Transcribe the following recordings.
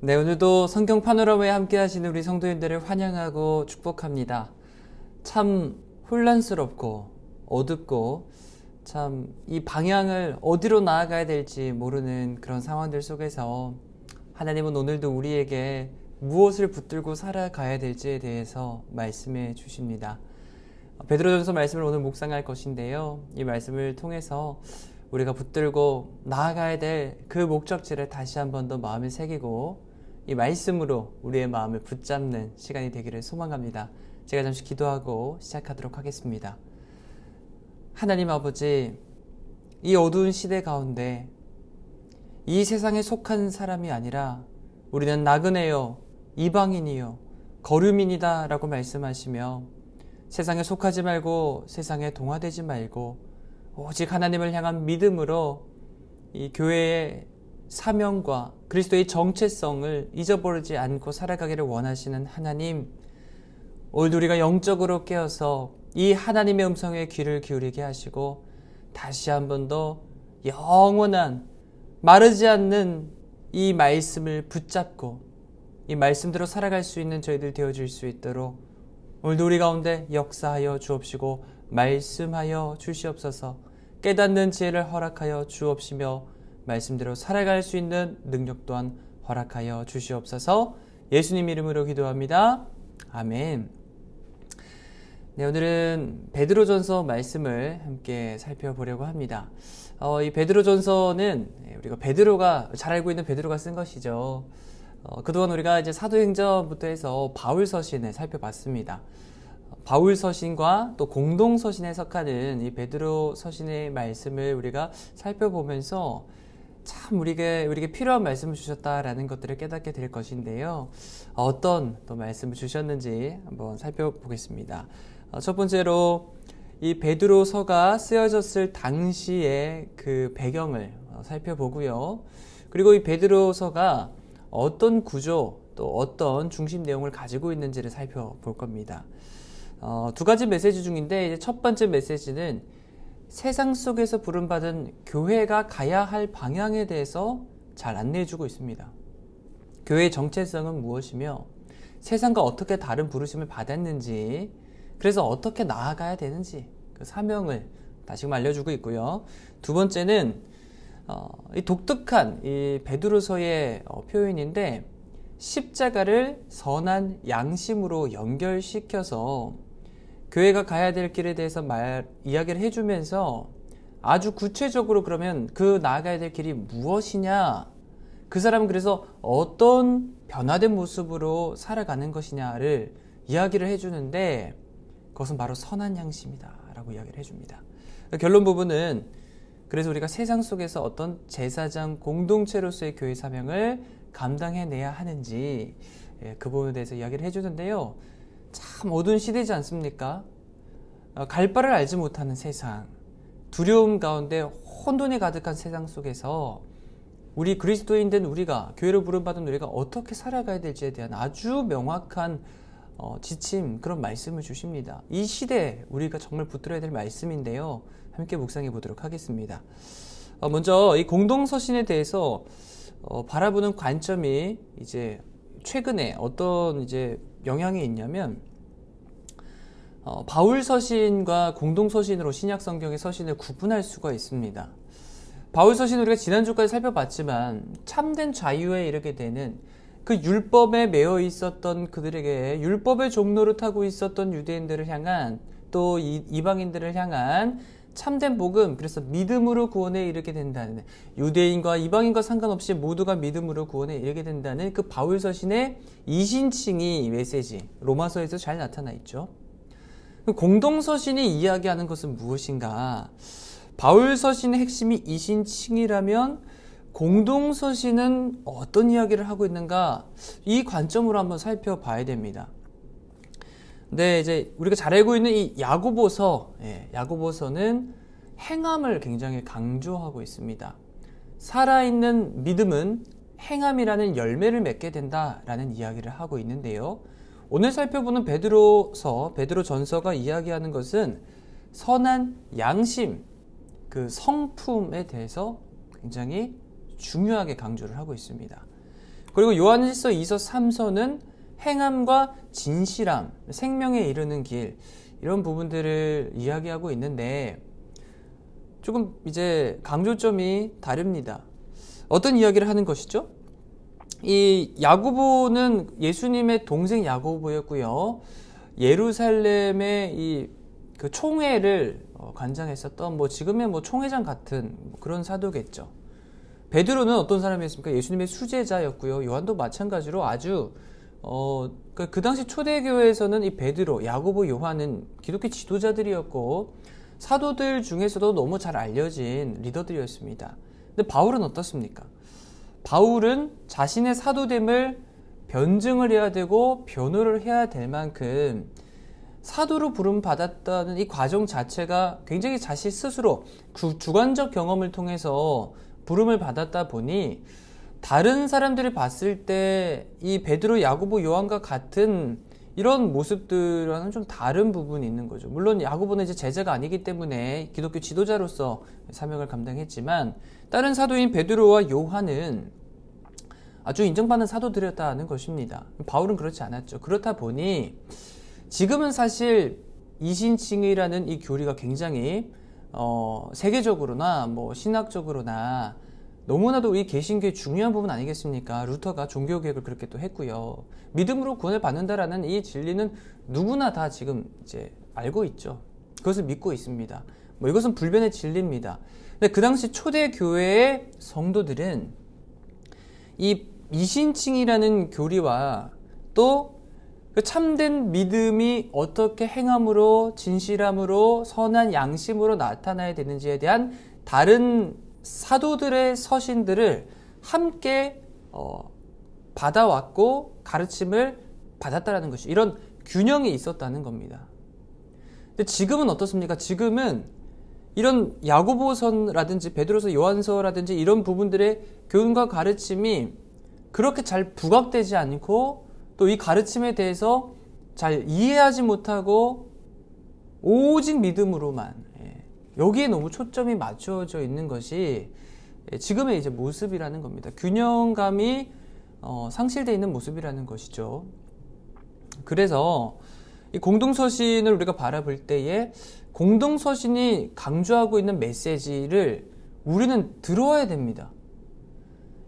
네, 오늘도 성경 파노라마에 함께 하시는 우리 성도님들을 환영하고 축복합니다. 참 혼란스럽고 어둡고 참 이 방향을 어디로 나아가야 될지 모르는 그런 상황들 속에서 하나님은 오늘도 우리에게 무엇을 붙들고 살아가야 될지에 대해서 말씀해 주십니다. 베드로전서 말씀을 오늘 묵상할 것인데요. 이 말씀을 통해서 우리가 붙들고 나아가야 될 그 목적지를 다시 한 번 더 마음에 새기고 이 말씀으로 우리의 마음을 붙잡는 시간이 되기를 소망합니다. 제가 잠시 기도하고 시작하도록 하겠습니다. 하나님 아버지, 이 어두운 시대 가운데 이 세상에 속한 사람이 아니라 우리는 나그네요, 이방인이요, 거류민이다 라고 말씀하시며 세상에 속하지 말고 세상에 동화되지 말고 오직 하나님을 향한 믿음으로 이 교회의 사명과 그리스도의 정체성을 잊어버리지 않고 살아가기를 원하시는 하나님, 오늘도 우리가 영적으로 깨어서 이 하나님의 음성에 귀를 기울이게 하시고 다시 한 번 더 영원한 마르지 않는 이 말씀을 붙잡고 이 말씀대로 살아갈 수 있는 저희들 되어질 수 있도록 오늘도 우리 가운데 역사하여 주옵시고 말씀하여 주시옵소서. 깨닫는 지혜를 허락하여 주옵시며 말씀대로 살아갈 수 있는 능력 또한 허락하여 주시옵소서. 예수님 이름으로 기도합니다. 아멘. 네, 오늘은 베드로전서 말씀을 함께 살펴보려고 합니다. 이 베드로전서는 우리가 베드로가 잘 알고 있는 베드로가 쓴 것이죠. 그동안 우리가 이제 사도행전부터 해서 바울 서신을 살펴봤습니다. 바울 서신과 또 공동 서신에 속하는 이 베드로 서신의 말씀을 우리가 살펴보면서 참 우리에게 필요한 말씀을 주셨다라는 것들을 깨닫게 될 것인데요. 어떤 또 말씀을 주셨는지 한번 살펴보겠습니다. 첫 번째로 이 베드로서가 쓰여졌을 당시의 그 배경을 살펴보고요. 그리고 이 베드로서가 어떤 구조 또 어떤 중심 내용을 가지고 있는지를 살펴볼 겁니다. 두 가지 메시지 중인데 이제 첫 번째 메시지는 세상 속에서 부름받은 교회가 가야 할 방향에 대해서 잘 안내해주고 있습니다. 교회의 정체성은 무엇이며 세상과 어떻게 다른 부르심을 받았는지, 그래서 어떻게 나아가야 되는지 그 사명을 다시금 알려주고 있고요. 두 번째는 이 독특한 이 베드로서의 표현인데 십자가를 선한 양심으로 연결시켜서 교회가 가야 될 길에 대해서 이야기를 해주면서 아주 구체적으로 그러면 그 나아가야 될 길이 무엇이냐, 그 사람은 그래서 어떤 변화된 모습으로 살아가는 것이냐를 이야기를 해주는데 그것은 바로 선한 양심이다 라고 이야기를 해줍니다. 결론 부분은 그래서 우리가 세상 속에서 어떤 제사장 공동체로서의 교회 사명을 감당해내야 하는지 그 부분에 대해서 이야기를 해주는데요. 참 어두운 시대지 않습니까? 갈 바를 알지 못하는 세상, 두려움 가운데 혼돈이 가득한 세상 속에서 우리 그리스도인 된 우리가, 교회로 부름받은 우리가 어떻게 살아가야 될지에 대한 아주 명확한 지침, 그런 말씀을 주십니다. 이 시대에 우리가 정말 붙들어야 될 말씀인데요. 함께 묵상해 보도록 하겠습니다. 먼저 이 공동서신에 대해서 바라보는 관점이 이제 최근에 어떤 이제 영향이 있냐면 바울 서신과 공동 서신으로 신약 성경의 서신을 구분할 수가 있습니다. 바울 서신 우리가 지난주까지 살펴봤지만 참된 자유에 이르게 되는 그 율법에 매여 있었던 그들에게 율법의 종로를 타고 있었던 유대인들을 향한 또 이방인들을 향한 참된 복음, 그래서 믿음으로 구원에 이르게 된다는, 유대인과 이방인과 상관없이 모두가 믿음으로 구원에 이르게 된다는 그 바울 서신의 이신칭의 메시지, 로마서에서 잘 나타나 있죠. 공동 서신이 이야기하는 것은 무엇인가? 바울 서신의 핵심이 이신칭이라면 공동 서신은 어떤 이야기를 하고 있는가? 이 관점으로 한번 살펴봐야 됩니다. 네, 이제 우리가 잘 알고 있는 이 야고보서, 야고보서는 행함을 굉장히 강조하고 있습니다. 살아있는 믿음은 행함이라는 열매를 맺게 된다라는 이야기를 하고 있는데요. 오늘 살펴보는 베드로전서가 이야기하는 것은 선한 양심, 그 성품에 대해서 굉장히 중요하게 강조를 하고 있습니다. 그리고 요한일서 2서 3서는 행함과 진실함, 생명에 이르는 길, 이런 부분들을 이야기하고 있는데 조금 이제 강조점이 다릅니다. 어떤 이야기를 하는 것이죠? 이 야고보는 예수님의 동생 야고보였고요. 예루살렘의 이 그 총회를 관장했었던 지금의 총회장 같은 그런 사도겠죠. 베드로는 어떤 사람이었습니까? 예수님의 수제자였고요. 요한도 마찬가지로 아주 그 당시 초대교회에서는 이 베드로, 야고보, 요한은 기독교 지도자들이었고 사도들 중에서도 너무 잘 알려진 리더들이었습니다. 근데 바울은 어떻습니까? 바울은 자신의 사도됨을 변증을 해야 되고 변호를 해야 될 만큼 사도로 부름받았다는 이 과정 자체가 굉장히 자신 스스로 주관적 경험을 통해서 부름을 받았다 보니 다른 사람들이 봤을 때 이 베드로, 야고보, 요한과 같은 이런 모습들과는 좀 다른 부분이 있는 거죠. 물론 야고보는 이제 제자가 아니기 때문에 기독교 지도자로서 사명을 감당했지만 다른 사도인 베드로와 요한은 아주 인정받는 사도들이었다는 것입니다. 바울은 그렇지 않았죠. 그렇다 보니 지금은 사실 이신칭의라는 이 교리가 굉장히 세계적으로나 신학적으로나 너무나도 이 개신교의 중요한 부분 아니겠습니까? 루터가 종교개혁을 그렇게 또 했고요. 믿음으로 구원을 받는다라는 이 진리는 누구나 다 지금 이제 알고 있죠. 그것을 믿고 있습니다. 이것은 불변의 진리입니다. 근데 그 당시 초대교회의 성도들은 이 이신칭이라는 교리와 또 그 참된 믿음이 어떻게 행함으로, 진실함으로, 선한 양심으로 나타나야 되는지에 대한 다른 사도들의 서신들을 함께 받아왔고 가르침을 받았다라는 것이 이런 균형이 있었다는 겁니다. 근데 지금은 어떻습니까? 지금은 이런 야고보서라든지 베드로서, 요한서라든지 이런 부분들의 교훈과 가르침이 그렇게 잘 부각되지 않고 또 이 가르침에 대해서 잘 이해하지 못하고 오직 믿음으로만 여기에 너무 초점이 맞춰져 있는 것이 지금의 이제 모습이라는 겁니다. 균형감이 상실되어 있는 모습이라는 것이죠. 그래서 이 공동서신을 우리가 바라볼 때에 공동서신이 강조하고 있는 메시지를 우리는 들어야 됩니다.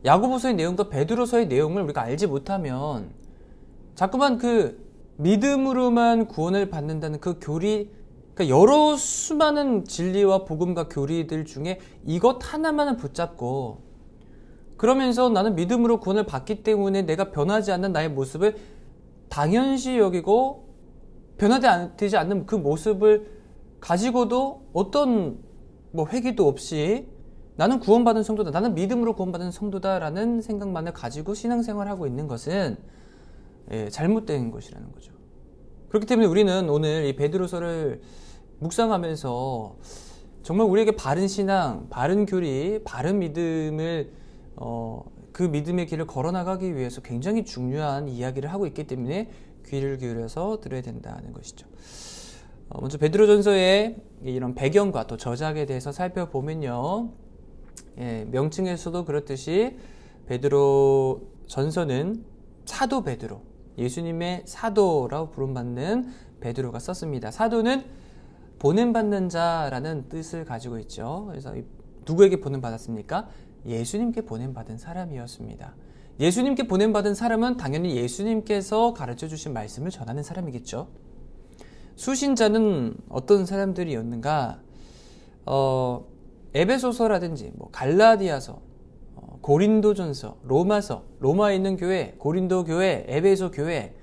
야고보서의 내용과 베드로서의 내용을 우리가 알지 못하면 자꾸만 그 믿음으로만 구원을 받는다는 그 교리, 그러니까 여러 수많은 진리와 복음과 교리들 중에 이것 하나만을 붙잡고 그러면서 나는 믿음으로 구원을 받기 때문에 내가 변하지 않는 나의 모습을 당연시 여기고 변화되지 않는 그 모습을 가지고도 어떤 회개도 없이 나는 구원받은 성도다, 나는 믿음으로 구원받은 성도다라는 생각만을 가지고 신앙생활을 하고 있는 것은 잘못된 것이라는 거죠. 그렇기 때문에 우리는 오늘 이 베드로서를 묵상하면서 정말 우리에게 바른 신앙, 바른 교리, 바른 믿음을 그 믿음의 길을 걸어나가기 위해서 굉장히 중요한 이야기를 하고 있기 때문에 귀를 기울여서 들어야 된다는 것이죠. 먼저 베드로전서의 이런 배경과 또 저작에 대해서 살펴보면요. 명칭에서도 그렇듯이 베드로전서는 사도 베드로, 예수님의 사도라고 부름받는 베드로가 썼습니다. 사도는 보냄받는 자라는 뜻을 가지고 있죠. 그래서 누구에게 보냄받았습니까? 예수님께 보냄받은 사람이었습니다. 예수님께 보냄받은 사람은 당연히 예수님께서 가르쳐 주신 말씀을 전하는 사람이겠죠. 수신자는 어떤 사람들이었는가? 에베소서라든지 갈라디아서, 고린도전서, 로마서, 로마에 있는 교회, 고린도 교회, 에베소 교회,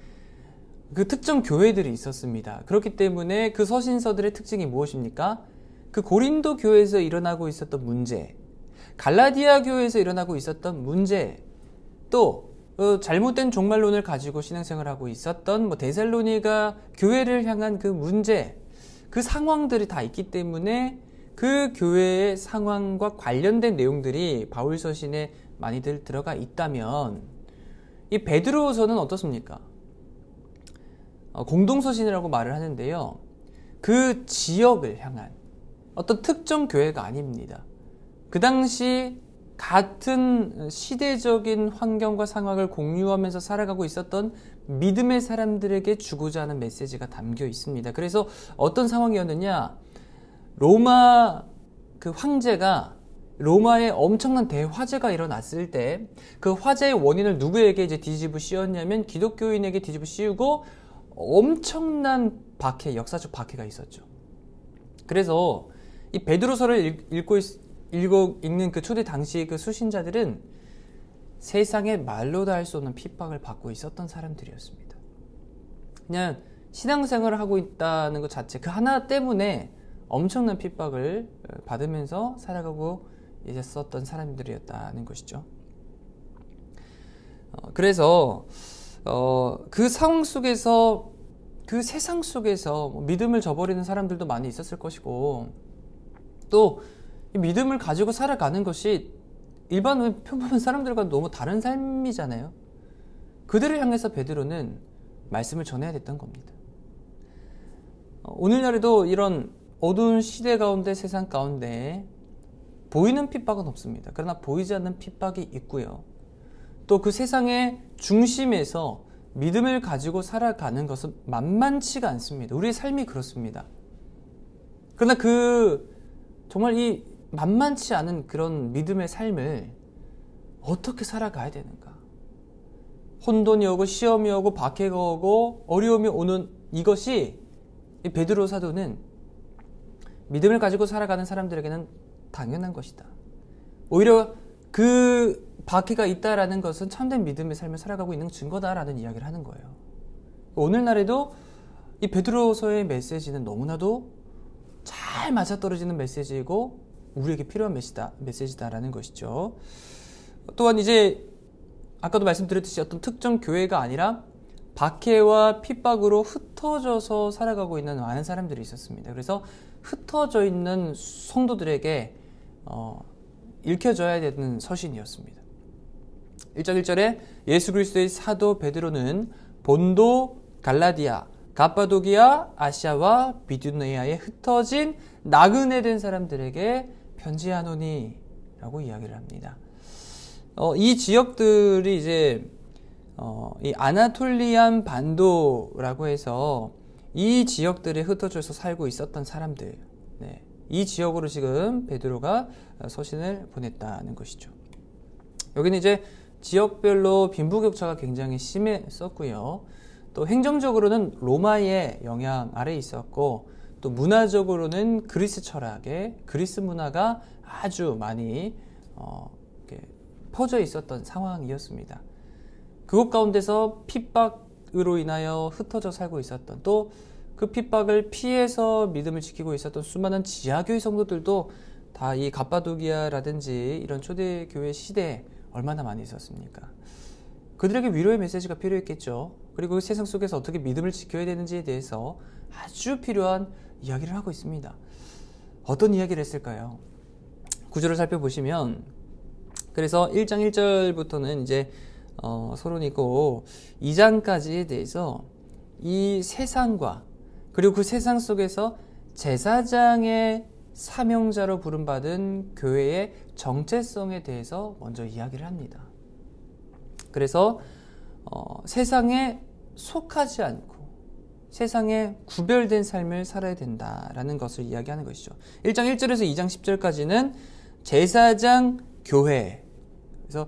그 특정 교회들이 있었습니다. 그렇기 때문에 그 서신서들의 특징이 무엇입니까? 그 고린도 교회에서 일어나고 있었던 문제, 갈라디아 교회에서 일어나고 있었던 문제, 또 잘못된 종말론을 가지고 신앙생활하고 있었던 데살로니가 교회를 향한 그 문제, 그 상황들이 다 있기 때문에 그 교회의 상황과 관련된 내용들이 바울 서신에 많이들 들어가 있다면 이 베드로서는 어떻습니까? 공동서신이라고 말을 하는데요. 그 지역을 향한 어떤 특정 교회가 아닙니다. 그 당시 같은 시대적인 환경과 상황을 공유하면서 살아가고 있었던 믿음의 사람들에게 주고자 하는 메시지가 담겨 있습니다. 그래서 어떤 상황이었느냐, 로마 그 황제가 로마에 엄청난 대화재가 일어났을 때 그 화재의 원인을 누구에게 이제 뒤집어 씌웠냐면 기독교인에게 뒤집어 씌우고 엄청난 박해, 역사적 박해가 있었죠. 그래서 이 베드로서를 읽는 그 초대 당시 그 수신자들은 세상에 말로 다 할 수 없는 핍박을 받고 있었던 사람들이었습니다. 그냥 신앙생활을 하고 있다는 것 자체, 그 하나 때문에 엄청난 핍박을 받으면서 살아가고 있었던 사람들이었다는 것이죠. 그래서 그 상황 속에서, 그 세상 속에서 믿음을 저버리는 사람들도 많이 있었을 것이고, 또 믿음을 가지고 살아가는 것이 일반 평범한 사람들과 너무 다른 삶이잖아요. 그들을 향해서 베드로는 말씀을 전해야 됐던 겁니다. 오늘날에도 이런 어두운 시대 가운데, 세상 가운데 보이는 핍박은 없습니다. 그러나 보이지 않는 핍박이 있고요. 또 그 세상의 중심에서 믿음을 가지고 살아가는 것은 만만치가 않습니다. 우리의 삶이 그렇습니다. 그러나 정말 이 만만치 않은 그런 믿음의 삶을 어떻게 살아가야 되는가? 혼돈이 오고 시험이 오고 박해가 오고 어려움이 오는 이것이, 이 베드로 사도는 믿음을 가지고 살아가는 사람들에게는 당연한 것이다. 오히려 그 박해가 있다라는 것은 참된 믿음의 삶을 살아가고 있는 증거다라는 이야기를 하는 거예요. 오늘날에도 이 베드로서의 메시지는 너무나도 잘 맞아떨어지는 메시지이고 우리에게 필요한 메시지다라는 것이죠. 또한 이제 아까도 말씀드렸듯이 어떤 특정 교회가 아니라 박해와 핍박으로 흩어져서 살아가고 있는 많은 사람들이 있었습니다. 그래서 흩어져 있는 성도들에게 읽혀져야 되는 서신이었습니다. 1장 1절에 예수 그리스도의 사도 베드로는 본도, 갈라디아, 갑바도기아, 아시아와 비두니아에 흩어진 나그네 된 사람들에게 편지하노니 라고 이야기를 합니다. 이 지역들이 이제 이 아나톨리안 반도라고 해서 이 지역들에 흩어져서 살고 있었던 사람들, 네, 이 지역으로 지금 베드로가 서신을 보냈다는 것이죠. 여기는 이제 지역별로 빈부격차가 굉장히 심했었고요. 또 행정적으로는 로마의 영향 아래에 있었고, 또 문화적으로는 그리스 철학의 그리스 문화가 아주 많이 이렇게 퍼져 있었던 상황이었습니다. 그곳 가운데서 핍박으로 인하여 흩어져 살고 있었던, 또 그 핍박을 피해서 믿음을 지키고 있었던 수많은 지하교회 성도들도 다 이 갑바도기아라든지 이런 초대교회 시대에 얼마나 많이 있었습니까? 그들에게 위로의 메시지가 필요했겠죠. 그리고 그 세상 속에서 어떻게 믿음을 지켜야 되는지에 대해서 아주 필요한 이야기를 하고 있습니다. 어떤 이야기를 했을까요? 구절을 살펴보시면, 그래서 1장 1절부터는 이제 서론이고 2장까지에 대해서 이 세상과, 그리고 그 세상 속에서 제사장의 사명자로 부름받은 교회의 정체성에 대해서 먼저 이야기를 합니다. 그래서 세상에 속하지 않고 세상에 구별된 삶을 살아야 된다라는 것을 이야기하는 것이죠. 1장 1절에서 2장 10절까지는 제사장 교회, 그래서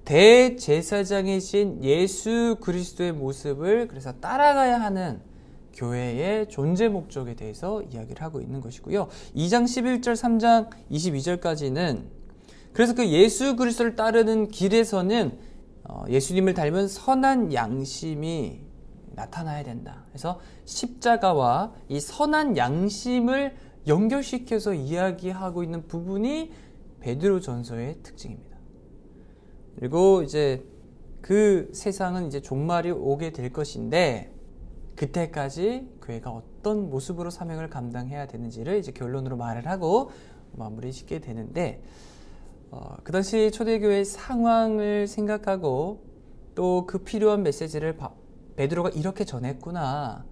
대제사장이신 예수 그리스도의 모습을 그래서 따라가야 하는 교회의 존재 목적에 대해서 이야기를 하고 있는 것이고요. 2장 11절, 3장 22절까지는 그래서 그 예수 그리스도를 따르는 길에서는 예수님을 닮은 선한 양심이 나타나야 된다. 그래서 십자가와 이 선한 양심을 연결시켜서 이야기하고 있는 부분이 베드로전서의 특징입니다. 그리고 이제 그 세상은 이제 종말이 오게 될 것인데, 그때까지 교회가 어떤 모습으로 사명을 감당해야 되는지를 이제 결론으로 말을 하고 마무리 짓게 되는데, 그 당시 초대교회의 상황을 생각하고 또 그 필요한 메시지를 베드로가 이렇게 전했구나,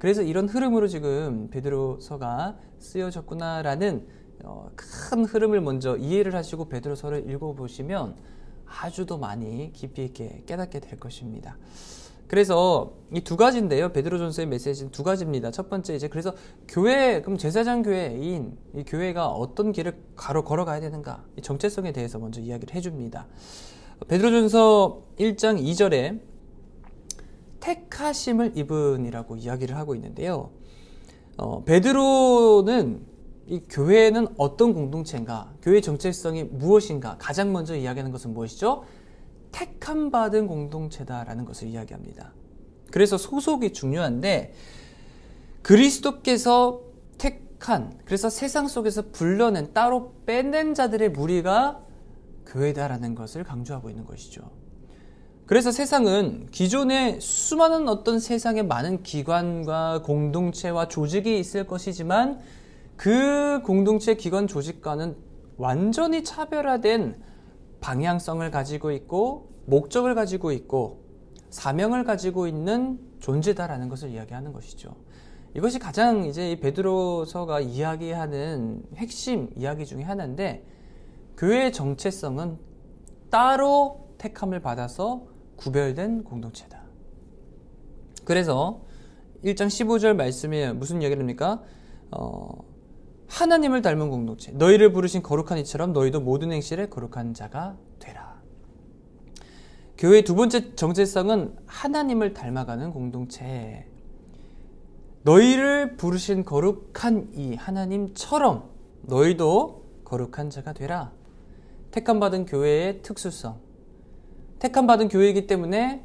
그래서 이런 흐름으로 지금 베드로서가 쓰여졌구나라는 큰 흐름을 먼저 이해를 하시고 베드로서를 읽어보시면 아주 더 많이 깊이 있게 깨닫게 될 것입니다. 그래서 이 두 가지인데요. 베드로전서의 메시지는 두 가지입니다. 첫 번째 이제 그래서 교회, 그럼 제사장 교회인 이 교회가 어떤 길을 걸어가야 되는가? 이 정체성에 대해서 먼저 이야기를 해줍니다. 베드로전서 1장 2절에 택하심을 입은이라고 이야기를 하고 있는데요. 베드로는 이 교회는 어떤 공동체인가? 교회의 정체성이 무엇인가? 가장 먼저 이야기하는 것은 무엇이죠? 택함 받은 공동체다라는 것을 이야기합니다. 그래서 소속이 중요한데 그리스도께서 택한, 그래서 세상 속에서 불러낸, 따로 빼낸 자들의 무리가 교회다라는 것을 강조하고 있는 것이죠. 그래서 세상은 기존에 수많은 어떤 세상에 많은 기관과 공동체와 조직이 있을 것이지만 그 공동체, 기관, 조직과는 완전히 차별화된 방향성을 가지고 있고 목적을 가지고 있고 사명을 가지고 있는 존재다라는 것을 이야기하는 것이죠. 이것이 가장 이제 이 베드로서가 이야기하는 핵심 이야기 중에 하나인데 교회의 정체성은 따로 택함을 받아서 구별된 공동체다. 그래서 1장 15절 말씀에 무슨 이야기를 합니까? 하나님을 닮은 공동체, 너희를 부르신 거룩한 이처럼 너희도 모든 행실에 거룩한 자가 되라. 교회의 두 번째 정체성은 하나님을 닮아가는 공동체. 너희를 부르신 거룩한 이 하나님처럼 너희도 거룩한 자가 되라. 택함받은 교회의 특수성. 택함받은 교회이기 때문에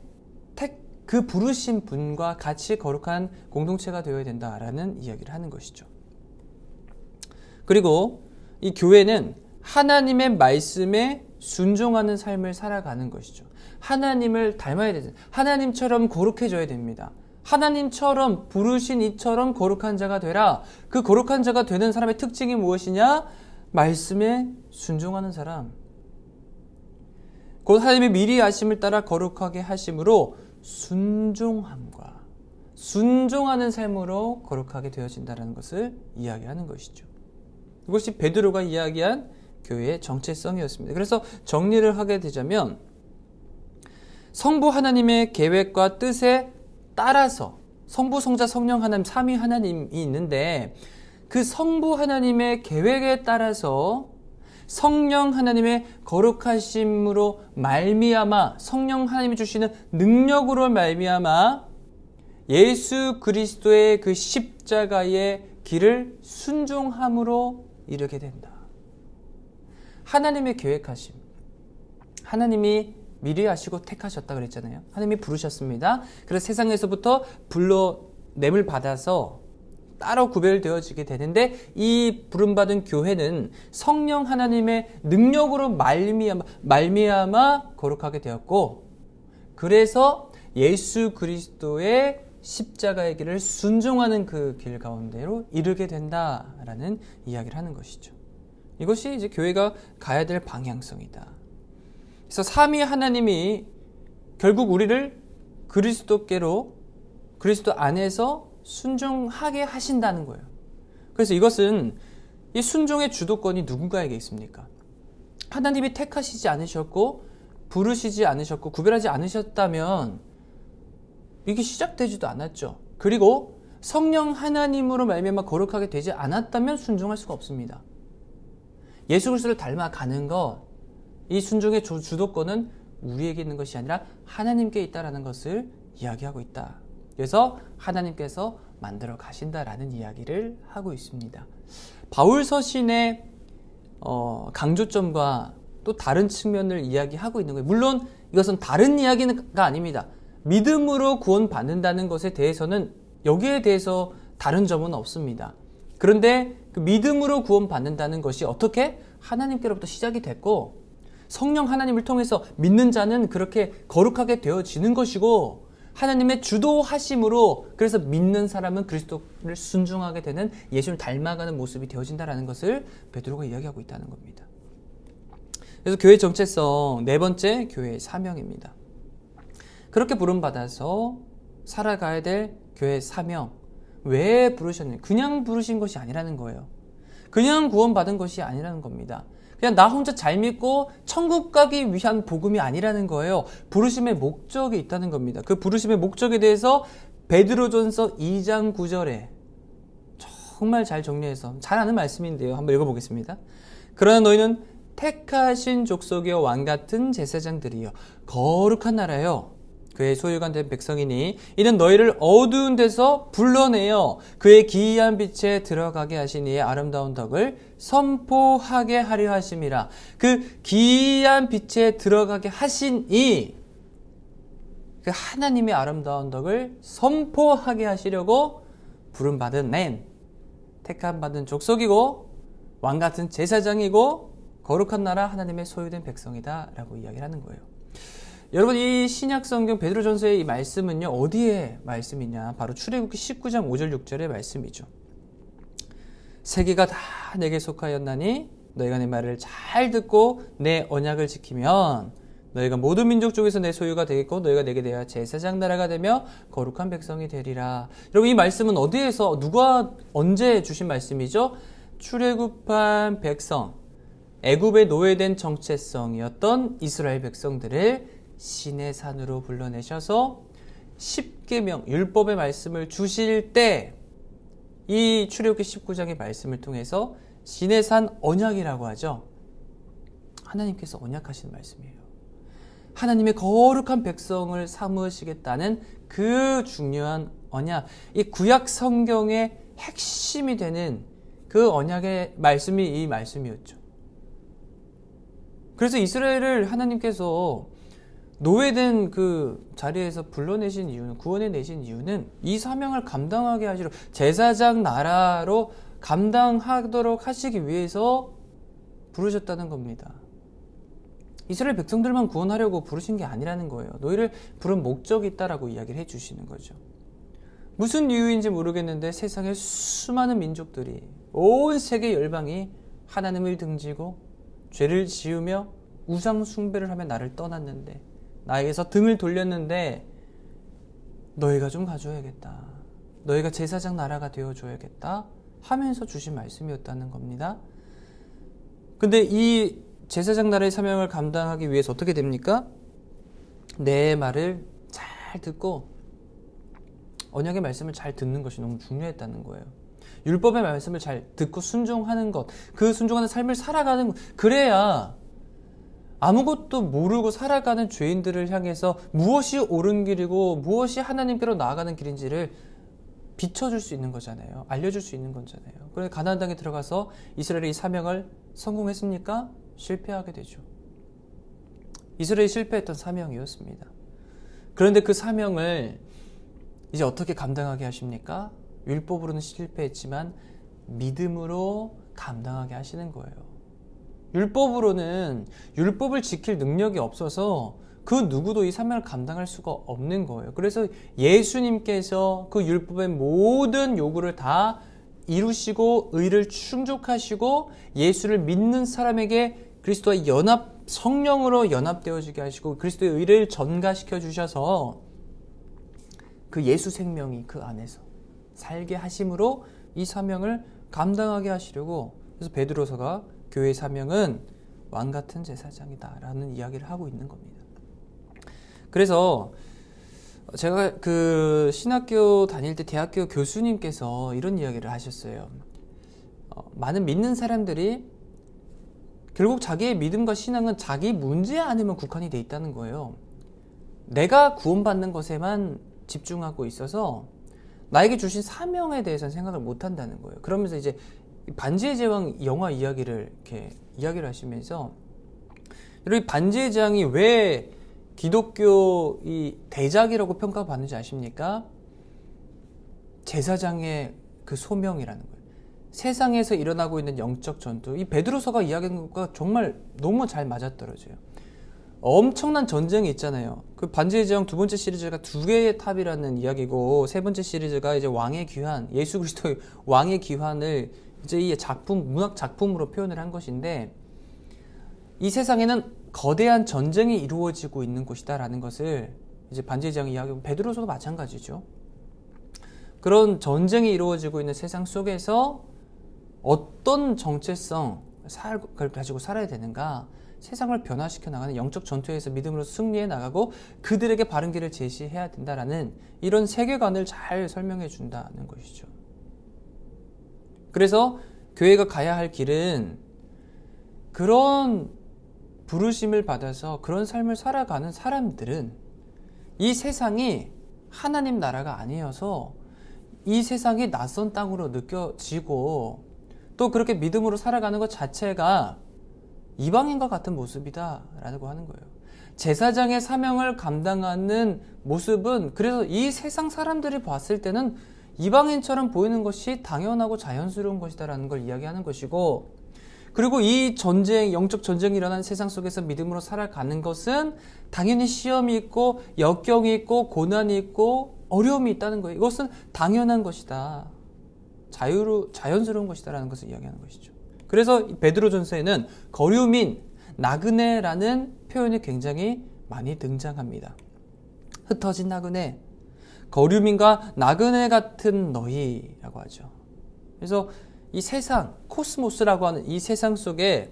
그 부르신 분과 같이 거룩한 공동체가 되어야 된다라는 이야기를 하는 것이죠. 그리고 이 교회는 하나님의 말씀에 순종하는 삶을 살아가는 것이죠. 하나님을 닮아야 되죠. 하나님처럼 거룩해져야 됩니다. 하나님처럼 부르신 이처럼 거룩한 자가 되라. 그 거룩한 자가 되는 사람의 특징이 무엇이냐? 말씀에 순종하는 사람. 곧 하나님의 미리 아심을 따라 거룩하게 하심으로 순종함과 순종하는 삶으로 거룩하게 되어진다는 것을 이야기하는 것이죠. 이것이 베드로가 이야기한 교회의 정체성이었습니다. 그래서 정리를 하게 되자면 성부 하나님의 계획과 뜻에 따라서 성부, 성자, 성령 하나님, 삼위 하나님이 있는데 그 성부 하나님의 계획에 따라서 성령 하나님의 거룩하심으로 말미암아 성령 하나님이 주시는 능력으로 말미암아 예수 그리스도의 그 십자가의 길을 순종함으로 이르게 된다. 하나님의 계획하심. 하나님이 미리 아시고 택하셨다 그랬잖아요. 하나님이 부르셨습니다. 그래서 세상에서부터 불러냄을 받아서 따로 구별되어지게 되는데 이 부름받은 교회는 성령 하나님의 능력으로 말미암아 거룩하게 되었고 그래서 예수 그리스도의 십자가의 길을 순종하는 그 길 가운데로 이르게 된다라는 이야기를 하는 것이죠. 이것이 이제 교회가 가야 될 방향성이다. 그래서 삼위 하나님이 결국 우리를 그리스도께로 그리스도 안에서 순종하게 하신다는 거예요. 그래서 이것은 이 순종의 주도권이 누군가에게 있습니까? 하나님이 택하시지 않으셨고 부르시지 않으셨고 구별하지 않으셨다면 이게 시작되지도 않았죠. 그리고 성령 하나님으로 말미암아 거룩하게 되지 않았다면 순종할 수가 없습니다. 예수 그리스도를 닮아가는 것, 이 순종의 주도권은 우리에게 있는 것이 아니라 하나님께 있다라는 것을 이야기하고 있다. 그래서 하나님께서 만들어 가신다라는 이야기를 하고 있습니다. 바울 서신의 강조점과 또 다른 측면을 이야기하고 있는 거예요. 물론 이것은 다른 이야기가 아닙니다. 믿음으로 구원받는다는 것에 대해서는 여기에 대해서 다른 점은 없습니다. 그런데 그 믿음으로 구원받는다는 것이 어떻게? 하나님께로부터 시작이 됐고 성령 하나님을 통해서 믿는 자는 그렇게 거룩하게 되어지는 것이고 하나님의 주도하심으로 그래서 믿는 사람은 그리스도를 순종하게 되는 예수를 닮아가는 모습이 되어진다는 것을 베드로가 이야기하고 있다는 겁니다. 그래서 교회의 정체성 네 번째 교회의 사명입니다. 그렇게 부름받아서 살아가야 될 교회의 사명. 왜 부르셨느냐? 그냥 부르신 것이 아니라는 거예요. 그냥 구원받은 것이 아니라는 겁니다. 그냥 나 혼자 잘 믿고 천국 가기 위한 복음이 아니라는 거예요. 부르심의 목적이 있다는 겁니다. 그 부르심의 목적에 대해서 베드로전서 2장 9절에 정말 잘 정리해서 잘 아는 말씀인데요. 한번 읽어보겠습니다. 그러나 너희는 택하신 족속이여 왕같은 제사장들이여 거룩한 나라여 그의 소유가 된 백성이니 이는 너희를 어두운 데서 불러내어 그의 기이한 빛에 들어가게 하신 이의 아름다운 덕을 선포하게 하려 하심이라. 그 기이한 빛에 들어가게 하신 이 그 하나님의 아름다운 덕을 선포하게 하시려고 부름받은 낸 택함받은 족속이고 왕같은 제사장이고 거룩한 나라 하나님의 소유된 백성이다 라고 이야기를 하는 거예요. 여러분, 이 신약성경 베드로전서의 이 말씀은요, 어디에 말씀이냐? 바로 출애굽기 19장 5절 6절의 말씀이죠. 세계가 다 내게 속하였나니 너희가 내 말을 잘 듣고 내 언약을 지키면 너희가 모든 민족 중에서 내 소유가 되겠고 너희가 내게 대하여 제사장 나라가 되며 거룩한 백성이 되리라. 여러분, 이 말씀은 어디에서 누가 언제 주신 말씀이죠? 출애굽한 백성, 애굽에 노예된 정체성이었던 이스라엘 백성들을 시내산으로 불러내셔서 십계명 율법의 말씀을 주실 때 이 출애굽기 19장의 말씀을 통해서 시내산 언약이라고 하죠. 하나님께서 언약하신 말씀이에요. 하나님의 거룩한 백성을 삼으시겠다는 그 중요한 언약, 이 구약 성경의 핵심이 되는 그 언약의 말씀이 이 말씀이었죠. 그래서 이스라엘을 하나님께서 노예된 그 자리에서 불러내신 이유는, 구원해 내신 이유는 이 사명을 감당하게 하시려 제사장 나라로 감당하도록 하시기 위해서 부르셨다는 겁니다. 이스라엘 백성들만 구원하려고 부르신 게 아니라는 거예요. 너희를 부른 목적이 있다라고 이야기를 해주시는 거죠. 무슨 이유인지 모르겠는데 세상의 수많은 민족들이, 온 세계 열방이 하나님을 등지고 죄를 지으며 우상 숭배를 하며 나를 떠났는데, 나에게서 등을 돌렸는데 너희가 좀 가져야겠다, 너희가 제사장 나라가 되어줘야겠다 하면서 주신 말씀이었다는 겁니다. 근데 이 제사장 나라의 사명을 감당하기 위해서 어떻게 됩니까? 내 말을 잘 듣고 언약의 말씀을 잘 듣는 것이 너무 중요했다는 거예요. 율법의 말씀을 잘 듣고 순종하는 것, 그 순종하는 삶을 살아가는 것, 그래야 아무것도 모르고 살아가는 죄인들을 향해서 무엇이 옳은 길이고 무엇이 하나님께로 나아가는 길인지를 비춰줄 수 있는 거잖아요. 알려줄 수 있는 거잖아요. 그래서 가나안 땅에 들어가서 이스라엘이 이 사명을 성공했습니까? 실패하게 되죠. 이스라엘이 실패했던 사명이었습니다. 그런데 그 사명을 이제 어떻게 감당하게 하십니까? 율법으로는 실패했지만 믿음으로 감당하게 하시는 거예요. 율법으로는 율법을 지킬 능력이 없어서 그 누구도 이 사명을 감당할 수가 없는 거예요. 그래서 예수님께서 그 율법의 모든 요구를 다 이루시고 의를 충족하시고 예수를 믿는 사람에게 그리스도와 성령으로 연합되어지게 하시고 그리스도의 의를 전가시켜 주셔서 그 예수 생명이 그 안에서 살게 하심으로 이 사명을 감당하게 하시려고, 그래서 베드로서가 교회의 사명은 왕같은 제사장이다 라는 이야기를 하고 있는 겁니다. 그래서 제가 그 신학교 다닐 때 대학교 교수님께서 이런 이야기를 하셨어요. 많은 믿는 사람들이 결국 자기의 믿음과 신앙은 자기 문제 안에만 국한이 돼 있다는 거예요. 내가 구원받는 것에만 집중하고 있어서 나에게 주신 사명에 대해서는 생각을 못 한다는 거예요. 그러면서 이제 반지의 제왕 영화 이야기를 하시면서, 여러분, 반지의 제왕이 왜 기독교 이 대작이라고 평가받는지 아십니까? 제사장의 그 소명이라는 거예요. 세상에서 일어나고 있는 영적 전투, 이 베드로서가 이야기하는 것과 정말 너무 잘 맞아떨어져요. 엄청난 전쟁이 있잖아요. 그 반지의 제왕 두 번째 시리즈가 두 개의 탑이라는 이야기고, 세 번째 시리즈가 이제 왕의 귀환, 예수 그리스도의 왕의 귀환을 이제 이 문학 작품으로 표현을 한 것인데, 이 세상에는 거대한 전쟁이 이루어지고 있는 곳이다라는 것을 이제 반지의 제왕이 이야기하고, 베드로서도 마찬가지죠. 그런 전쟁이 이루어지고 있는 세상 속에서 어떤 정체성을 가지고 살아야 되는가, 세상을 변화시켜 나가는 영적 전투에서 믿음으로 승리해 나가고 그들에게 바른 길을 제시해야 된다라는 이런 세계관을 잘 설명해 준다는 것이죠. 그래서 교회가 가야 할 길은 그런 부르심을 받아서 그런 삶을 살아가는 사람들은 이 세상이 하나님 나라가 아니어서 이 세상이 낯선 땅으로 느껴지고 또 그렇게 믿음으로 살아가는 것 자체가 이방인과 같은 모습이다라고 하는 거예요. 제사장의 사명을 감당하는 모습은 그래서 이 세상 사람들이 봤을 때는 이방인처럼 보이는 것이 당연하고 자연스러운 것이다라는 걸 이야기하는 것이고, 그리고 이 전쟁, 영적 전쟁이 일어나는 세상 속에서 믿음으로 살아가는 것은 당연히 시험이 있고 역경이 있고 고난이 있고 어려움이 있다는 거예요. 이것은 당연한 것이다. 자연스러운 것이다라는 것을 이야기하는 것이죠. 그래서 베드로전서에는 거류민, 나그네라는 표현이 굉장히 많이 등장합니다. 흩어진 나그네, 거류민과 나그네 같은 너희라고 하죠. 그래서 이 세상, 코스모스라고 하는 이 세상 속에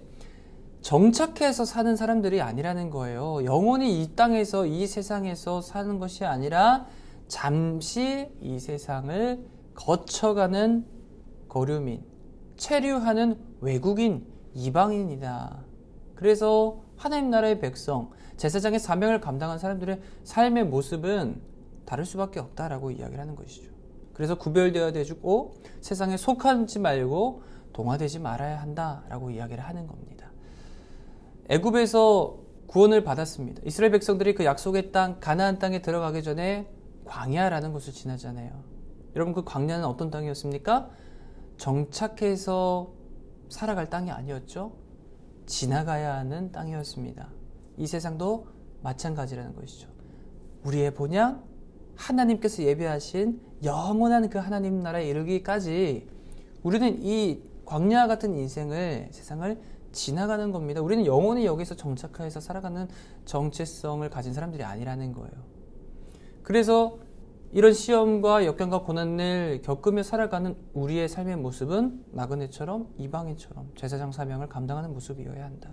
정착해서 사는 사람들이 아니라는 거예요. 영원히 이 땅에서, 이 세상에서 사는 것이 아니라 잠시 이 세상을 거쳐가는 거류민, 체류하는 외국인, 이방인이다. 그래서 하나님 나라의 백성, 제사장의 사명을 감당한 사람들의 삶의 모습은 다를 수밖에 없다라고 이야기를 하는 것이죠. 그래서 구별되어야 되고 세상에 속하지 말고 동화되지 말아야 한다라고 이야기를 하는 겁니다. 애굽에서 구원을 받았습니다. 이스라엘 백성들이 그 약속의 땅, 가나안 땅에 들어가기 전에 광야라는 곳을 지나잖아요. 여러분, 그 광야는 어떤 땅이었습니까? 정착해서 살아갈 땅이 아니었죠. 지나가야 하는 땅이었습니다. 이 세상도 마찬가지라는 것이죠. 우리의 본향, 하나님께서 예비하신 영원한 그 하나님 나라에 이르기까지 우리는 이 광야 같은 인생을, 세상을 지나가는 겁니다. 우리는 영원히 여기서 정착해서 살아가는 정체성을 가진 사람들이 아니라는 거예요. 그래서 이런 시험과 역경과 고난을 겪으며 살아가는 우리의 삶의 모습은 나그네처럼, 이방인처럼 제사장 사명을 감당하는 모습이어야 한다.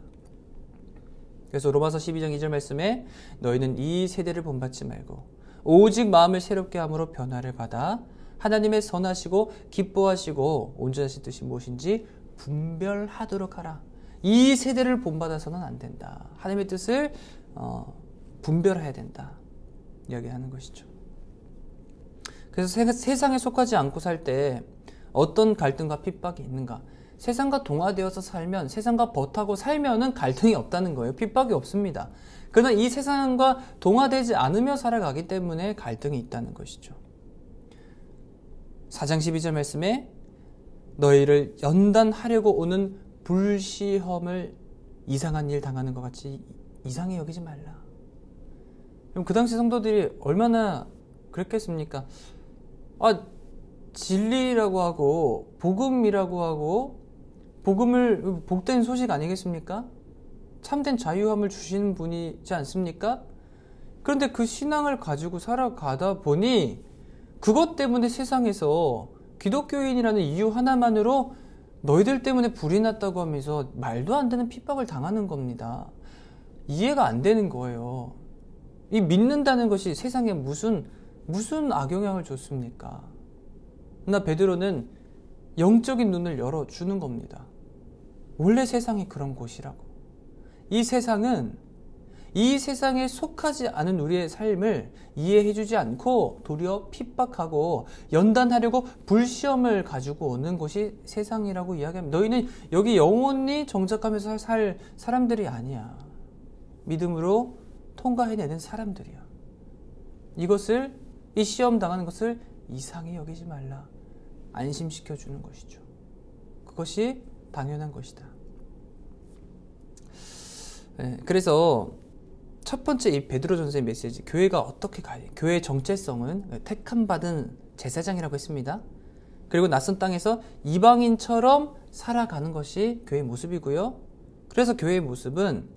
그래서 로마서 12장 2절 말씀에 너희는 이 세대를 본받지 말고 오직 마음을 새롭게 함으로 변화를 받아 하나님의 선하시고 기뻐하시고 온전하신 뜻이 무엇인지 분별하도록 하라. 이 세대를 본받아서는 안 된다. 하나님의 뜻을 분별해야 된다. 이야기하는 것이죠. 그래서 세상에 속하지 않고 살 때 어떤 갈등과 핍박이 있는가? 세상과 동화되어서 살면, 세상과 벗하고 살면은 갈등이 없다는 거예요. 핍박이 없습니다. 그러나 이 세상과 동화되지 않으며 살아가기 때문에 갈등이 있다는 것이죠. 4장 12절 말씀에 너희를 연단하려고 오는 불시험을 이상한 일 당하는 것 같이 이상히 여기지 말라. 그럼 그 당시 성도들이 얼마나 그랬겠습니까? 진리라고 하고 복음이라고 하고 복음을 복된 소식 아니겠습니까? 참된 자유함을 주시는 분이지 않습니까? 그런데 그 신앙을 가지고 살아가다 보니 그것 때문에 세상에서 기독교인이라는 이유 하나만으로 너희들 때문에 불이 났다고 하면서 말도 안 되는 핍박을 당하는 겁니다. 이해가 안 되는 거예요. 이 믿는다는 것이 세상에 무슨 악영향을 줬습니까? 그러나 베드로는 영적인 눈을 열어주는 겁니다. 원래 세상이 그런 곳이라고. 이 세상은 이 세상에 속하지 않은 우리의 삶을 이해해주지 않고 도리어 핍박하고 연단하려고 불시험을 가지고 오는 것이 세상이라고 이야기합니다. 너희는 여기 영원히 정착하면서 살 사람들이 아니야. 믿음으로 통과해내는 사람들이야. 이 시험 당하는 것을 이상히 여기지 말라. 안심시켜주는 것이죠. 그것이 당연한 것이다. 그래서 첫 번째 이 베드로전서의 메시지, 교회가 어떻게 가야 돼? 교회의 정체성은 택함받은 제사장이라고 했습니다. 그리고 낯선 땅에서 이방인처럼 살아가는 것이 교회의 모습이고요. 그래서 교회의 모습은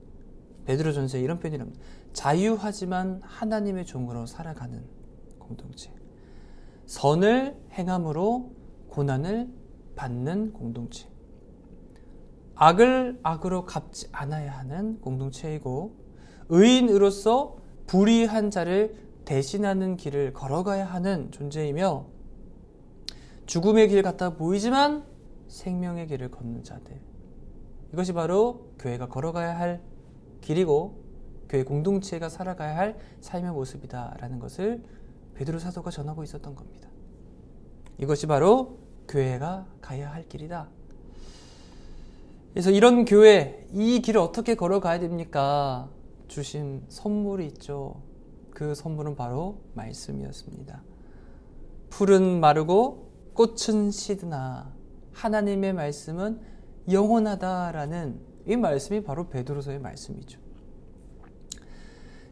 베드로전서에 이런 표현이랍니다. 자유하지만 하나님의 종으로 살아가는 공동체. 선을 행함으로 고난을 받는 공동체. 악을 악으로 갚지 않아야 하는 공동체이고 의인으로서 불의한 자를 대신하는 길을 걸어가야 하는 존재이며 죽음의 길 같아 보이지만 생명의 길을 걷는 자들, 이것이 바로 교회가 걸어가야 할 길이고 교회 공동체가 살아가야 할 삶의 모습이다라는 것을 베드로 사도가 전하고 있었던 겁니다. 이것이 바로 교회가 가야 할 길이다. 그래서 이런 교회, 이 길을 어떻게 걸어가야 됩니까? 주신 선물이 있죠. 그 선물은 바로 말씀이었습니다. 풀은 마르고 꽃은 시드나 하나님의 말씀은 영원하다라는 이 말씀이 바로 베드로서의 말씀이죠.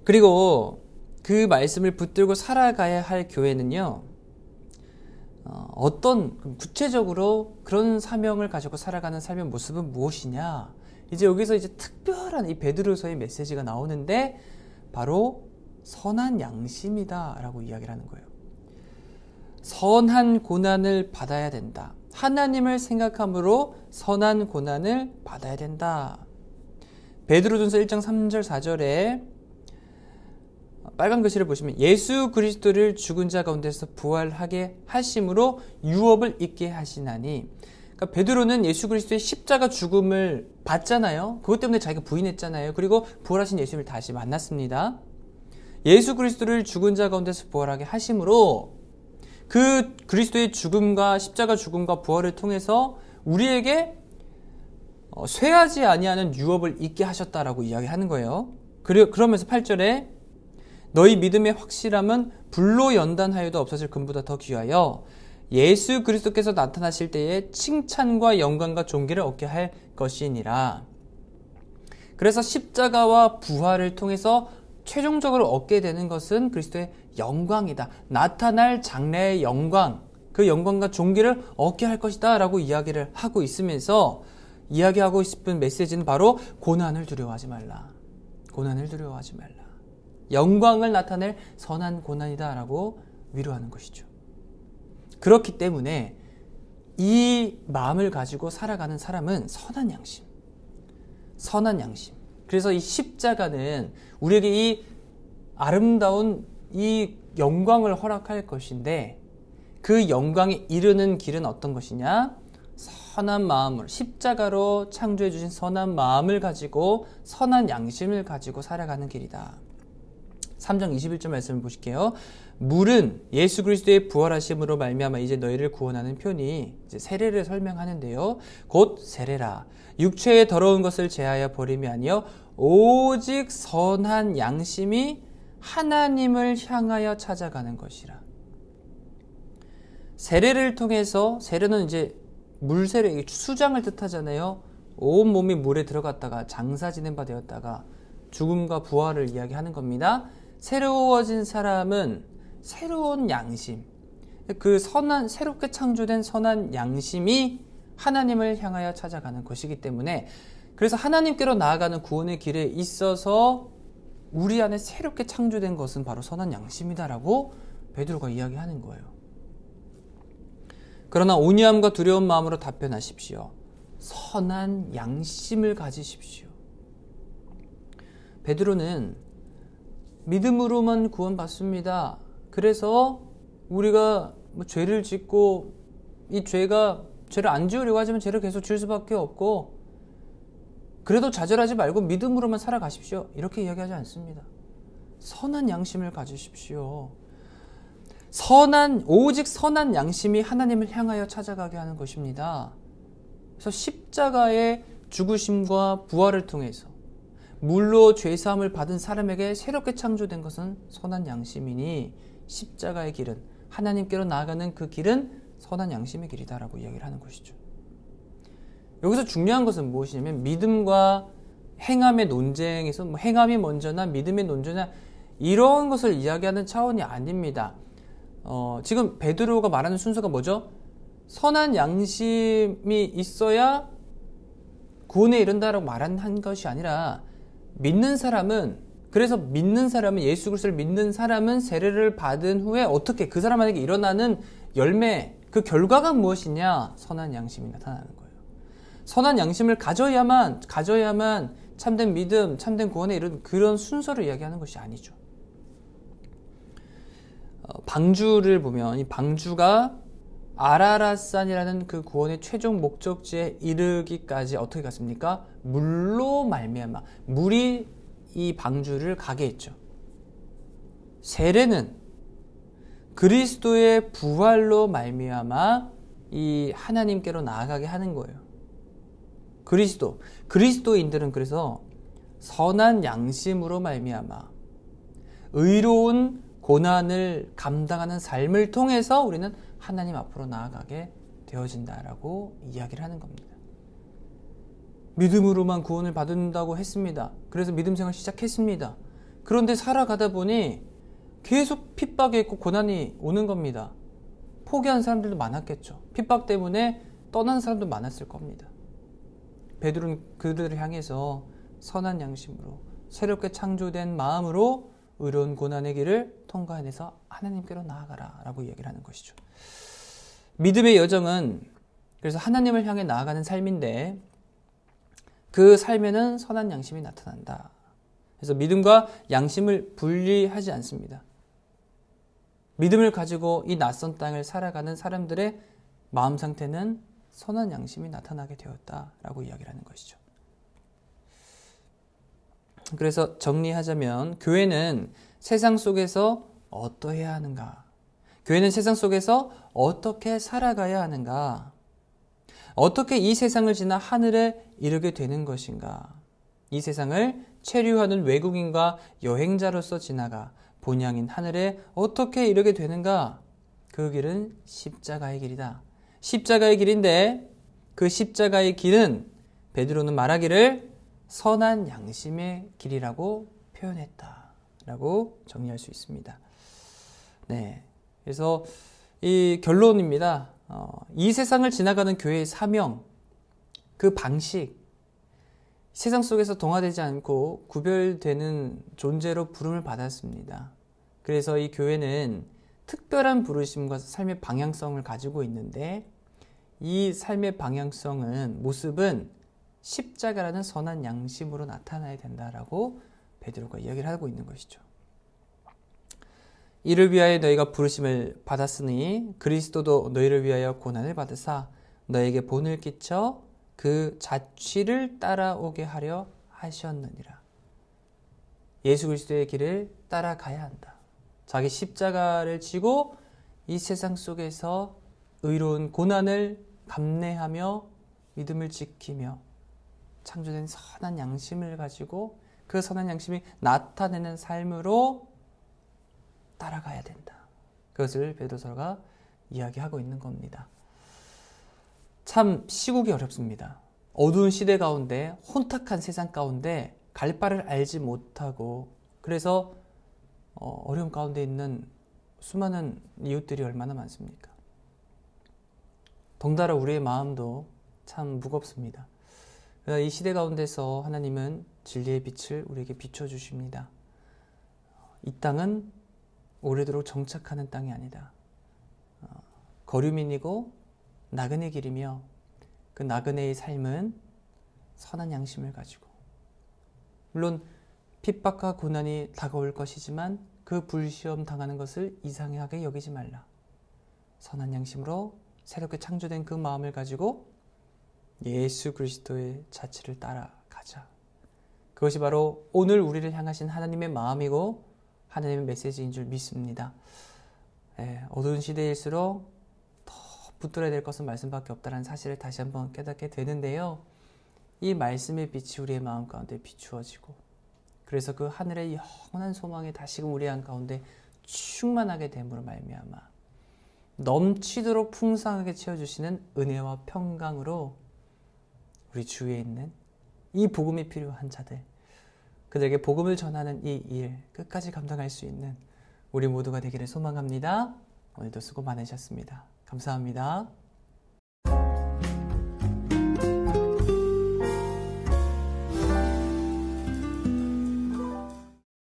그리고 그 말씀을 붙들고 살아가야 할 교회는요, 어떤 구체적으로 그런 사명을 가지고 살아가는 삶의 모습은 무엇이냐? 이제 여기서 이제 특별한 이 베드로서의 메시지가 나오는데 바로 선한 양심이다라고 이야기를 하는 거예요. 선한 고난을 받아야 된다. 하나님을 생각함으로 선한 고난을 받아야 된다. 베드로전서 1장 3절 4절에 빨간 글씨를 보시면 예수 그리스도를 죽은 자 가운데서 부활하게 하심으로 유업을 잊게 하시나니, 그러니까 베드로는 예수 그리스도의 십자가 죽음을 봤잖아요. 그것 때문에 자기가 부인했잖아요. 그리고 부활하신 예수님을 다시 만났습니다. 예수 그리스도를 죽은 자 가운데서 부활하게 하심으로 그 그리스도의 죽음과 십자가 죽음과 부활을 통해서 우리에게 쇠하지 아니하는 유업을 잊게 하셨다라고 이야기하는 거예요. 그러면서 8절에 너희 믿음의 확실함은 불로 연단하여도 없어질 금보다 더 귀하여 예수 그리스도께서 나타나실 때에 칭찬과 영광과 존귀를 얻게 할 것이니라. 그래서 십자가와 부활을 통해서 최종적으로 얻게 되는 것은 그리스도의 영광이다. 나타날 장래의 영광, 그 영광과 존귀를 얻게 할 것이다 라고 이야기를 하고 있으면서 이야기하고 싶은 메시지는 바로 고난을 두려워하지 말라. 고난을 두려워하지 말라. 영광을 나타낼 선한 고난이다 라고 위로하는 것이죠. 그렇기 때문에 이 마음을 가지고 살아가는 사람은 선한 양심, 선한 양심. 그래서 이 십자가는 우리에게 이 아름다운 이 영광을 허락할 것인데 그 영광에 이르는 길은 어떤 것이냐? 선한 마음으로, 십자가로 창조해 주신 선한 마음을 가지고 선한 양심을 가지고 살아가는 길이다. 3장 21절 말씀을 보실게요. 물은 예수 그리스도의 부활하심으로 말미암아 이제 너희를 구원하는 표니, 이제 세례를 설명하는데요. 곧 세례라. 육체의 더러운 것을 제하여 버림이 아니요 오직 선한 양심이 하나님을 향하여 찾아가는 것이라. 세례를 통해서, 세례는 이제 물세례, 수장을 뜻하잖아요. 온 몸이 물에 들어갔다가 장사 지낸 바 되었다가 죽음과 부활을 이야기하는 겁니다. 새로워진 사람은 새로운 양심, 그 선한, 새롭게 창조된 선한 양심이 하나님을 향하여 찾아가는 것이기 때문에, 그래서 하나님께로 나아가는 구원의 길에 있어서 우리 안에 새롭게 창조된 것은 바로 선한 양심이다라고 베드로가 이야기하는 거예요. 그러나 온유함과 두려운 마음으로 답변하십시오. 선한 양심을 가지십시오. 베드로는 믿음으로만 구원받습니다. 그래서 우리가 죄를 짓고 이 죄를 안 지으려고 하지만 죄를 계속 지을 수밖에 없고, 그래도 좌절하지 말고 믿음으로만 살아가십시오. 이렇게 이야기하지 않습니다. 선한 양심을 가지십시오. 오직 선한 양심이 하나님을 향하여 찾아가게 하는 것입니다. 그래서 십자가의 죽으심과 부활을 통해서 물로 죄사함을 받은 사람에게 새롭게 창조된 것은 선한 양심이니 십자가의 길은, 하나님께로 나아가는 그 길은 선한 양심의 길이다라고 이야기를 하는 것이죠. 여기서 중요한 것은 무엇이냐면 믿음과 행함의 논쟁에서 행함이 먼저나 믿음의 논쟁이나 이런 것을 이야기하는 차원이 아닙니다. 지금 베드로가 말하는 순서가 뭐죠? 선한 양심이 있어야 구원에 이른다라고 말한 것이 아니라, 그래서 믿는 사람은, 예수 그리스도를 믿는 사람은 세례를 받은 후에 어떻게 그 사람에게 일어나는 열매, 그 결과가 무엇이냐? 선한 양심이 나타나는 거예요. 선한 양심을 가져야만 참된 믿음, 참된 구원에 이른 그런 순서를 이야기하는 것이 아니죠. 방주를 보면 이 방주가 아라랏산이라는 그 구원의 최종 목적지에 이르기까지 어떻게 갔습니까? 물로 말미암아 물이 이 방주를 가게 했죠. 세례는 그리스도의 부활로 말미암아 이 하나님께로 나아가게 하는 거예요. 그리스도인들은 그래서 선한 양심으로 말미암아 의로운 고난을 감당하는 삶을 통해서 우리는 하나님 앞으로 나아가게 되어진다라고 이야기를 하는 겁니다. 믿음으로만 구원을 받는다고 했습니다. 그래서 믿음 생활 시작했습니다. 그런데 살아가다 보니 계속 핍박이 있고 고난이 오는 겁니다. 포기한 사람들도 많았겠죠. 핍박 때문에 떠난 사람도 많았을 겁니다. 베드로는 그들을 향해서 선한 양심으로 새롭게 창조된 마음으로 의로운 고난의 길을 통과해내서 하나님께로 나아가라 라고 이야기를 하는 것이죠. 믿음의 여정은 그래서 하나님을 향해 나아가는 삶인데 그 삶에는 선한 양심이 나타난다. 그래서 믿음과 양심을 분리하지 않습니다. 믿음을 가지고 이 낯선 땅을 살아가는 사람들의 마음 상태는 선한 양심이 나타나게 되었다라고 이야기를 하는 것이죠. 그래서 정리하자면 교회는 세상 속에서 어떠해야 하는가? 교회는 세상 속에서 어떻게 살아가야 하는가? 어떻게 이 세상을 지나 하늘에 이르게 되는 것인가? 이 세상을 체류하는 외국인과 여행자로서 지나가 본향인 하늘에 어떻게 이르게 되는가? 그 길은 십자가의 길이다. 십자가의 길인데 그 십자가의 길은 베드로는 말하기를 선한 양심의 길이라고 표현했다라고 정리할 수 있습니다. 네, 그래서 이 결론입니다. 이 세상을 지나가는 교회의 사명, 그 방식, 세상 속에서 동화되지 않고 구별되는 존재로 부름을 받았습니다. 그래서 이 교회는 특별한 부르심과 삶의 방향성을 가지고 있는데 이 삶의 방향성은 모습은 십자가라는 선한 양심으로 나타나야 된다라고 베드로가 이야기를 하고 있는 것이죠. 이를 위하여 너희가 부르심을 받았으니 그리스도도 너희를 위하여 고난을 받으사 너에게 본을 끼쳐 그 자취를 따라오게 하려 하셨느니라. 예수 그리스도의 길을 따라가야 한다. 자기 십자가를 지고 이 세상 속에서 의로운 고난을 감내하며 믿음을 지키며 창조된 선한 양심을 가지고 그 선한 양심이 나타내는 삶으로 따라가야 된다. 그것을 베드로서가 이야기하고 있는 겁니다. 참 시국이 어렵습니다. 어두운 시대 가운데 혼탁한 세상 가운데 갈 바를 알지 못하고 그래서 어려움 가운데 있는 수많은 이웃들이 얼마나 많습니까? 덩달아 우리의 마음도 참 무겁습니다. 이 시대 가운데서 하나님은 진리의 빛을 우리에게 비춰주십니다. 이 땅은 오래도록 정착하는 땅이 아니다. 거류민이고 나그네 길이며 그 나그네의 삶은 선한 양심을 가지고 물론 핍박과 고난이 다가올 것이지만 그 불시험 당하는 것을 이상하게 여기지 말라. 선한 양심으로 새롭게 창조된 그 마음을 가지고 예수 그리스도의 자취를 따라가자. 그것이 바로 오늘 우리를 향하신 하나님의 마음이고 하나님의 메시지인 줄 믿습니다. 어두운 시대일수록 더 붙들어야 될 것은 말씀밖에 없다는 사실을 다시 한번 깨닫게 되는데요. 이 말씀의 빛이 우리의 마음 가운데 비추어지고 그래서 그 하늘의 영원한 소망이 다시금 우리 안 가운데 충만하게 됨으로 말미암아 넘치도록 풍성하게 채워주시는 은혜와 평강으로 우리 주위에 있는 이 복음이 필요한 자들, 그들에게 복음을 전하는 이 일 끝까지 감당할 수 있는 우리 모두가 되기를 소망합니다. 오늘도 수고 많으셨습니다. 감사합니다.